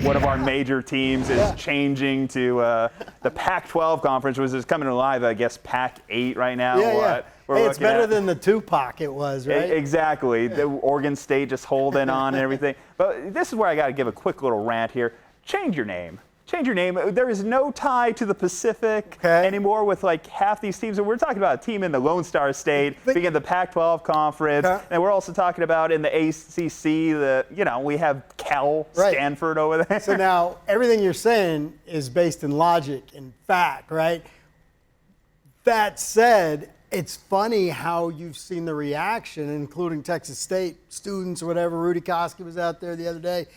one of our major teams is changing to the Pac12 Conference, which is coming alive, I guess, Pac-8 right now. Hey, it's better than the Tupac it was, right? Exactly. The Oregon State just holding on and everything. But this is where I got to give a quick little rant here. Change your name. Change your name. There is no tie to the Pacific anymore with like half these teams. And we're talking about a team in the Lone Star State, being in the Pac-12 Conference. And we're also talking about in the ACC, we have Cal, Stanford over there. So now everything you're saying is based in logic and fact, right? That said, it's funny how you've seen the reaction, including Texas State students or whatever. Rudy Koski was out there the other day.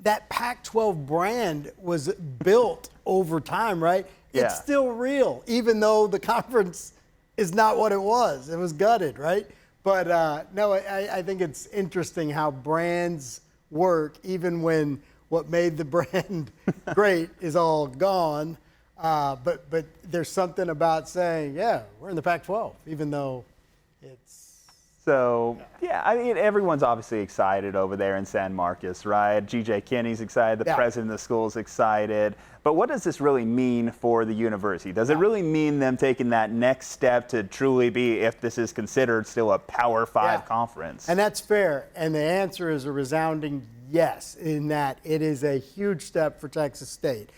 That Pac-12 brand was built over time, right? Yeah. It's still real, even though the conference is not what it was. It was gutted, right? But no, I think it's interesting how brands work, even when what made the brand great is all gone. But there's something about saying, yeah, we're in the Pac-12, even though it's... So, I mean, everyone's obviously excited over there in San Marcos, right? G.J. Kinne's excited. The president of the school is excited. But what does this really mean for the university? Does it really mean them taking that next step to truly be, if this is considered still a Power 5 conference? And that's fair. And the answer is a resounding yes, in that it is a huge step for Texas State.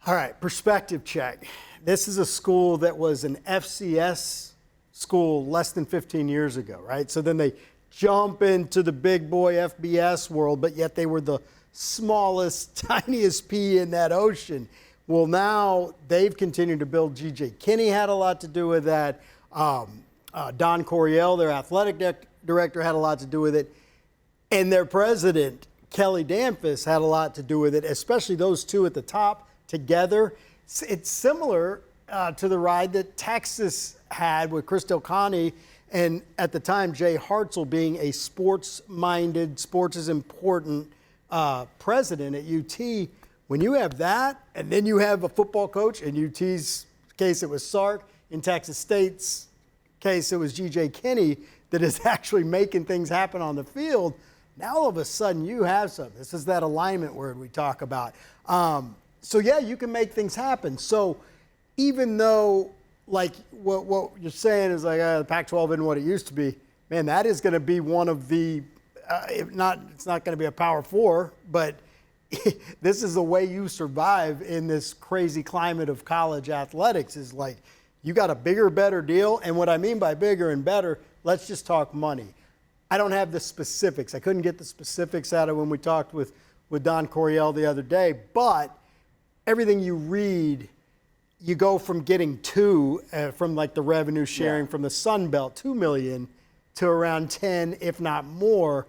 All right, perspective check. This is a school that was an FCS school less than 15 years ago, right? So then they jump into the big boy FBS world, but yet they were the smallest, tiniest pea in that ocean. Well, now they've continued to build. G.J. Kinne had a lot to do with that. Don Coryell, their athletic director, had a lot to do with it. And their president, Kelly Damphus, had a lot to do with it, especially those two at the top together. It's similar to the ride that Texas had with Chris Del Conte and at the time Jay Hartzell being a sports-minded, sports is important president at UT. When you have that and then you have a football coach, in UT's case it was Sark, in Texas State's case it was G.J. Kinne, that is actually making things happen on the field, now all of a sudden you have something. This is that alignment word we talk about. So yeah, you can make things happen. So even though like what you're saying is like the Pac-12 isn't what it used to be, man, that is going to be one of the, it's not going to be a Power 4, but this is the way you survive in this crazy climate of college athletics is like you got a bigger, better deal. And what I mean by bigger and better, let's just talk money. I don't have the specifics. I couldn't get the specifics out of when we talked with Don Coryell the other day, but everything you read, you go from getting from like the revenue sharing from the Sun Belt, $2 million to around 10, if not more.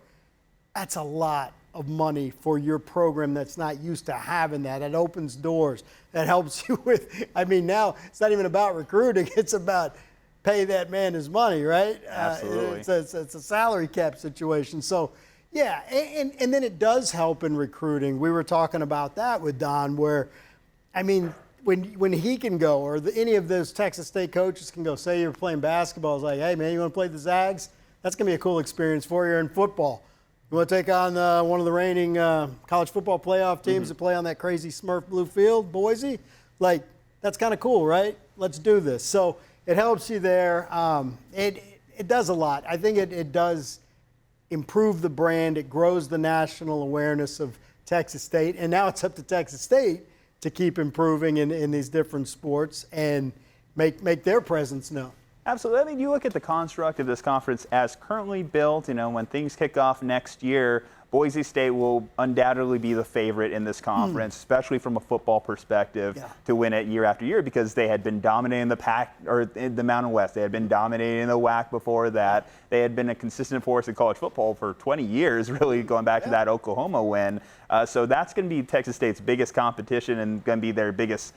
That's a lot of money for your program that's not used to having that. It opens doors. That helps you with, I mean, now it's not even about recruiting. It's about pay that man his money, right? Absolutely. It's a salary cap situation. So, yeah, and then it does help in recruiting. We were talking about that with Don where, I mean, when he can go, or any of those Texas State coaches can go, say you're playing basketball, it's like, hey, man, you want to play the Zags? That's going to be a cool experience for you in football. You want to take on one of the reigning college football playoff teams that play on that crazy Smurf blue field, Boise? Like, that's kind of cool, right? Let's do this. So it helps you there. It does a lot. I think it does improve the brand. It grows the national awareness of Texas State. And now it's up to Texas State to keep improving in these different sports and make their presence known. Absolutely. I mean, you look at the construct of this conference as currently built, when things kick off next year, Boise State will undoubtedly be the favorite in this conference, especially from a football perspective, to win it year after year because they had been dominating the Pac or the Mountain West. They had been dominating the WAC before that. They had been a consistent force in college football for 20 years, really, going back to that Oklahoma win. So that's going to be Texas State's biggest competition and going to be their biggest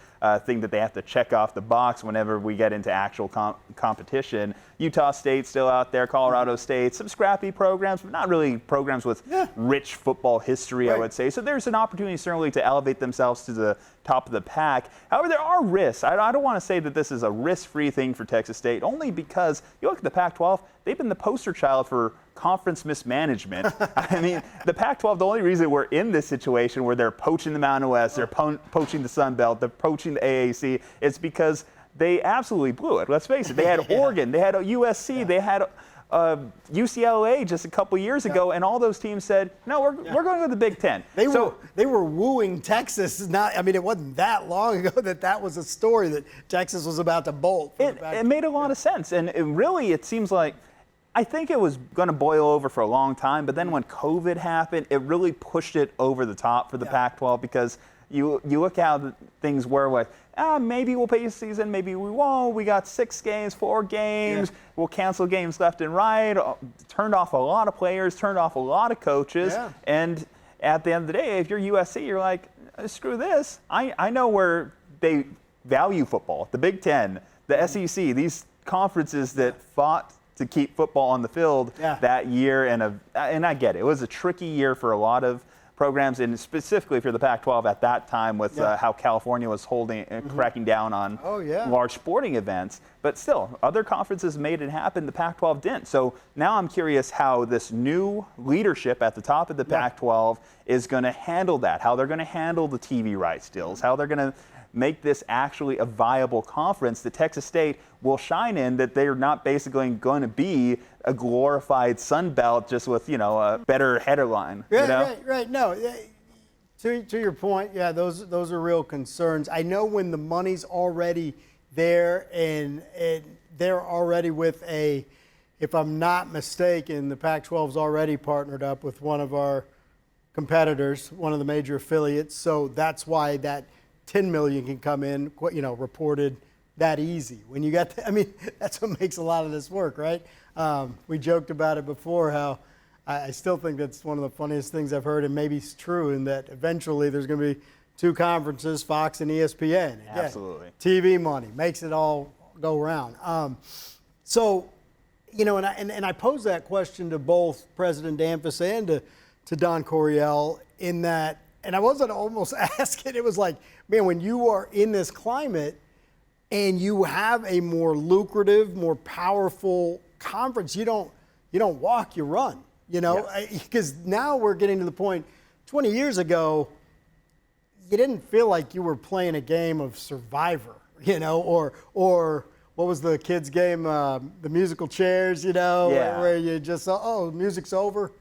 thing that they have to check off the box whenever we get into actual competition. Utah State still out there, Colorado State, some scrappy programs, but not really programs with rich football history, I would say. So there's an opportunity certainly to elevate themselves to the top of the pack. However, there are risks. I don't want to say that this is a risk-free thing for Texas State, only because you look at the Pac-12, they've been the poster child for conference mismanagement. I mean, the Pac-12, the only reason we're in this situation where they're poaching the Mountain West, they're poaching the Sun Belt, they're poaching the AAC, it's because they absolutely blew it. Let's face it. They had Oregon, they had USC, they had UCLA just a couple years ago, and all those teams said, no, we're going to the Big Ten. They were wooing Texas. It wasn't that long ago that was a story that Texas was about to bolt. It made a lot of sense, and it seems like, I think it was going to boil over for a long time, but then when COVID happened, it really pushed it over the top for the Pac-12, because you look how things were like, maybe we'll play a season, maybe we won't. We got 6 games, 4 games. Yeah. We'll cancel games left and right. Turned off a lot of players, turned off a lot of coaches. Yeah. And at the end of the day, if you're USC, you're like, screw this. I know where they value football. The Big Ten, the SEC, these conferences that fought to keep football on the field that year. And I get it. It was a tricky year for a lot of programs, and specifically for the Pac-12 at that time with how California was holding and cracking down on large sporting events. But still, other conferences made it happen. The Pac-12 didn't. So now I'm curious how this new leadership at the top of the Pac-12 is going to handle that, how they're going to handle the TV rights deals, how they're going to make this actually a viable conference that Texas State will shine in, that they're not basically going to be a glorified Sun Belt just with, a better headerline. Right. No, to your point, those are real concerns. I know when the money's already there and they're already with if I'm not mistaken, the Pac-12's already partnered up with one of our competitors, one of the major affiliates. So that's why that $10 million can come in, reported that easy. When you got, that's what makes a lot of this work, right? We joked about it before, how I still think that's one of the funniest things I've heard, and maybe it's true, in that eventually there's going to be 2 conferences, Fox and ESPN. Again, absolutely. TV money makes it all go around. And I posed that question to both President Danfus and to Don Coryell, in that, and I wasn't almost asking, it was like, man, when you are in this climate and you have a more lucrative, more powerful conference, you don't walk, you run, because now we're getting to the point, 20 years ago, you didn't feel like you were playing a game of Survivor, or what was the kids' game, the musical chairs, where you just, music's over.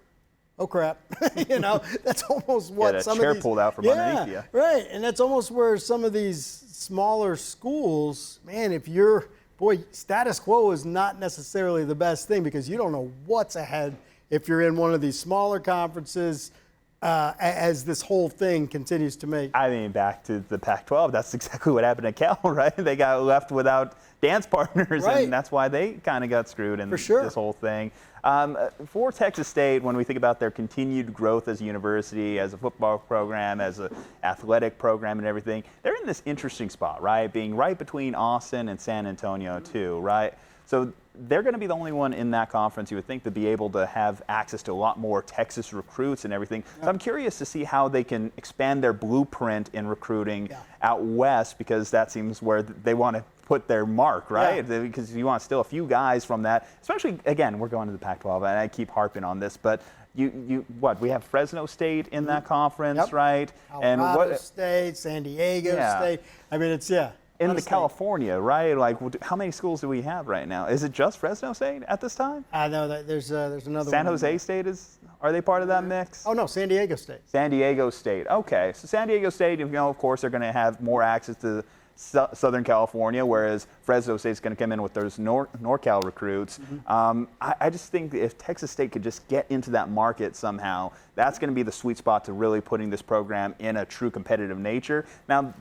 Oh crap! That's almost what some of these. Chair pulled out from underneath you. Right, and that's almost where some of these smaller schools, man, status quo is not necessarily the best thing, because you don't know what's ahead if you're in one of these smaller conferences. As this whole thing continues to make. Back to the Pac-12, that's exactly what happened at Cal, right? They got left without dance partners, and that's why they kind of got screwed in this whole thing. For Texas State, when we think about their continued growth as a university, as a football program, as an athletic program and everything, they're in this interesting spot, right? Being right between Austin and San Antonio too, right? So they're going to be the only one in that conference, you would think, to be able to have access to a lot more Texas recruits and everything. So I'm curious to see how they can expand their blueprint in recruiting out west, because that seems where they want to put their mark, right? Because you want still a few guys from that, especially, again, we're going to the Pac-12, and I keep harping on this, but we have Fresno State in that conference, right? Colorado State, San Diego State. It's, in California, right? Like, how many schools do we have right now? Is it just Fresno State at this time? I know that there's another San one. Jose State are they part of that mix? Oh no, San Diego State. San Diego State. Okay, so San Diego State, of course, they're going to have more access to Southern California, whereas Fresno State's going to come in with those NorCal recruits. I just think if Texas State could just get into that market somehow, that's going to be the sweet spot to really putting this program in a true competitive nature. Now,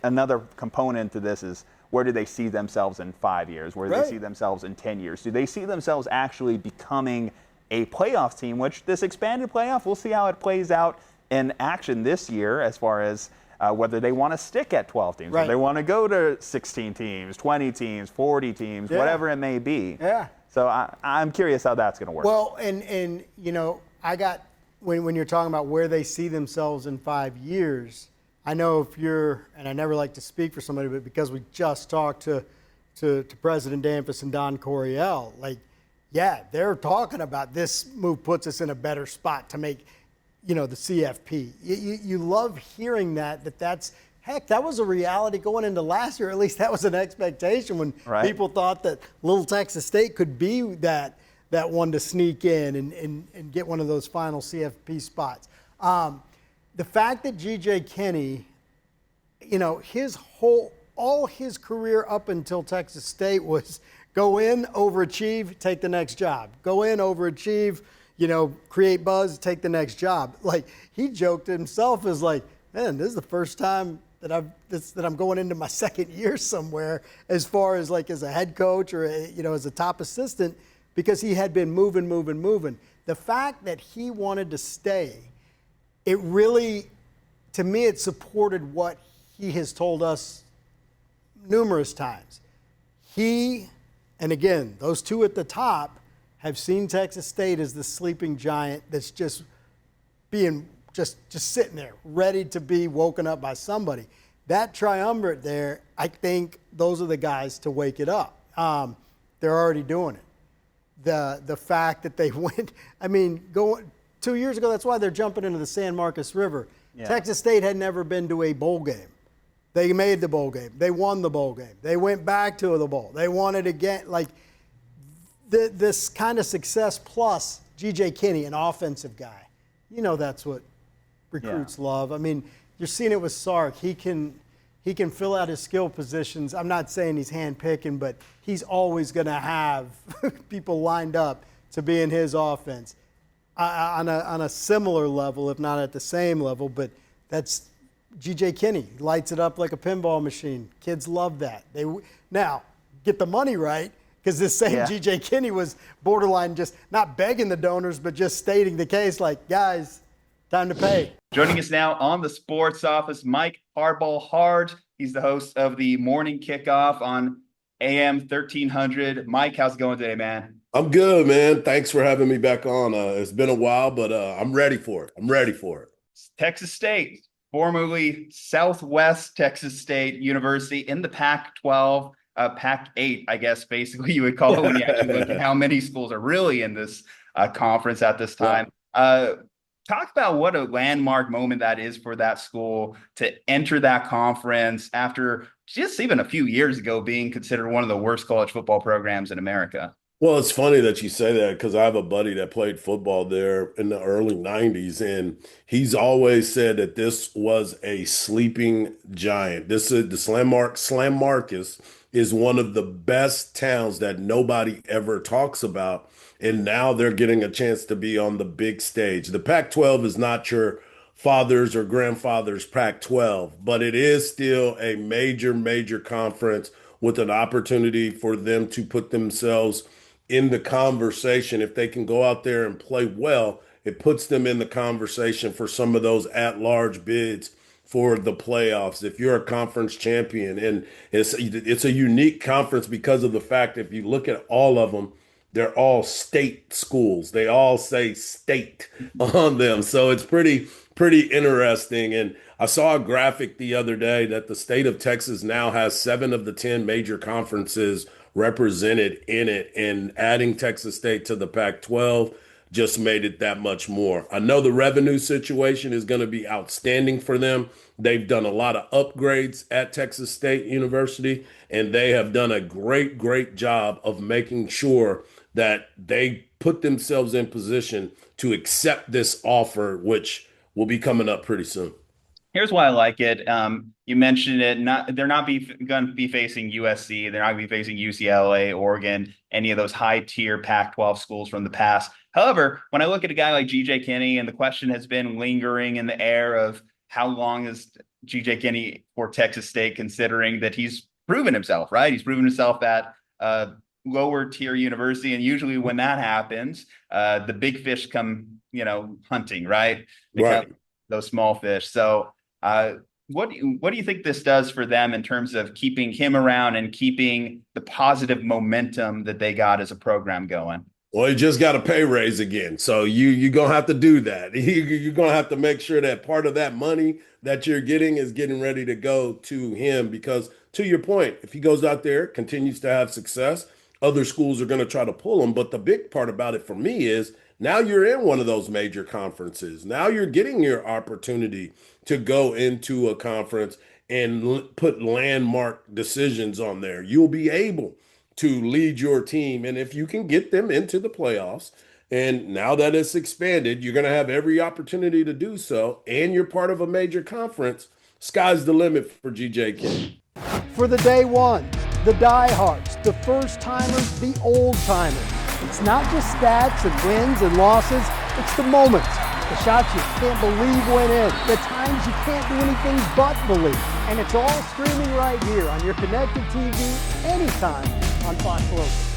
another component to this is, where do they see themselves in 5 years? Where do they see themselves in 10 years? Do they see themselves actually becoming a playoff team, which this expanded playoff, we'll see how it plays out in action this year, as far as whether they want to stick at 12 teams, or they want to go to 16 teams, 20 teams, 40 teams, whatever it may be. So I'm curious how that's going to work. Well, and I got, when you're talking about where they see themselves in 5 years, I know if you're, and I never like to speak for somebody, but because we just talked to President Danfus and Don Coryell, like, yeah, they're talking about this move puts us in a better spot to make, the CFP. You love hearing that's, heck, that was a reality going into last year. At least that was an expectation when people thought that Little Texas State could be that one to sneak in and get one of those final CFP spots. The fact that G.J. Kinne, all his career up until Texas State was go in, overachieve, take the next job. Go in, overachieve, create buzz, take the next job. Like, he joked to himself as like, man, this is the first time that I'm going into my second year somewhere as far as like as a head coach or as a top assistant, because he had been moving. The fact that he wanted to stay, it really, to me, it supported what he has told us numerous times. He, and again, those two at the top have seen Texas State as the sleeping giant that's just being just sitting there, ready to be woken up by somebody. That triumvirate there, I think those are the guys to wake it up. They're already doing it. The fact that they went, going 2 years ago, that's why they're jumping into the San Marcos River. Yeah. Texas State had never been to a bowl game. They made the bowl game. They won the bowl game. They went back to the bowl. They won it again. Like, this kind of success plus G.J. Kinne, an offensive guy. That's what recruits love. You're seeing it with Sark. He can fill out his skill positions. I'm not saying he's hand-picking, but he's always going to have people lined up to be in his offense on a similar level, if not at the same level. But that's G.J. Kinne. Lights it up like a pinball machine. Kids love that. Now, get the money right, because this same G.J. Kinne was borderline just not begging the donors, but just stating the case like, guys, time to pay. Joining us now on the Sports Office, Mike Hardball Hardge. He's the host of the Morning Kickoff on AM 1300. Mike, how's it going today, man? I'm good, man. Thanks for having me back on. It's been a while, but I'm ready for it. Texas State, formerly Southwest Texas State University in the Pac-12, Pac-8, I guess, basically you would call it when you actually look at how many schools are really in this conference at this time. Talk about what a landmark moment that is for that school to enter that conference after just even a few years ago being considered one of the worst college football programs in America. Well, it's funny that you say that because I have a buddy that played football there in the early 90s, and he's always said that this was a sleeping giant. This is the Slam Marcus is one of the best towns that nobody ever talks about. And now they're getting a chance to be on the big stage. The Pac-12 is not your father's or grandfather's Pac-12, but it is still a major conference with an opportunity for them to put themselves in the conversation. If they can go out there and play well, it puts them in the conversation for some of those at-large bids for the playoffs. If you're a conference champion, and it's a unique conference because of the fact that if you look at all of them, they're all state schools. They all say state on them. So it's pretty interesting. And I saw a graphic the other day that the state of Texas now has 7 of the 10 major conferences represented in it. And adding Texas State to the Pac-12 just made it that much more. I know the revenue situation is going to be outstanding for them. They've done a lot of upgrades at Texas State University, and they have done a great job of making sure that they put themselves in position to accept this offer, which will be coming up pretty soon. Here's why I like it. You mentioned it. They're not going to be facing USC. They're not going to be facing UCLA, Oregon, any of those high-tier Pac-12 schools from the past. However, when I look at a guy like G.J. Kinne, and the question has been lingering in the air of how long is G.J. Kinne for Texas State, considering that he's proven himself, right? He's proven himself at lower tier university, and usually when that happens, the big fish come, hunting, right? Right. Those small fish. So, what do you think this does for them in terms of keeping him around and keeping the positive momentum that they got as a program going? Well, you just got a pay raise again. So you're going to have to do that. You're going to have to make sure that part of that money that you're getting is getting ready to go to him, because to your point, if he goes out there, continues to have success, other schools are going to try to pull them. But the big part about it for me is now you're in one of those major conferences. Now you're getting your opportunity to go into a conference and put landmark decisions on there. You'll be able to lead your team. And if you can get them into the playoffs, and now that it's expanded, you're going to have every opportunity to do so, and you're part of a major conference, sky's the limit for GJ Kinne. For the day ones, the diehards, the first timers, the old timers. It's not just stats and wins and losses, it's the moments, the shots you can't believe went in, the times you can't do anything but believe. And it's all streaming right here on your connected TV anytime on Fox Local.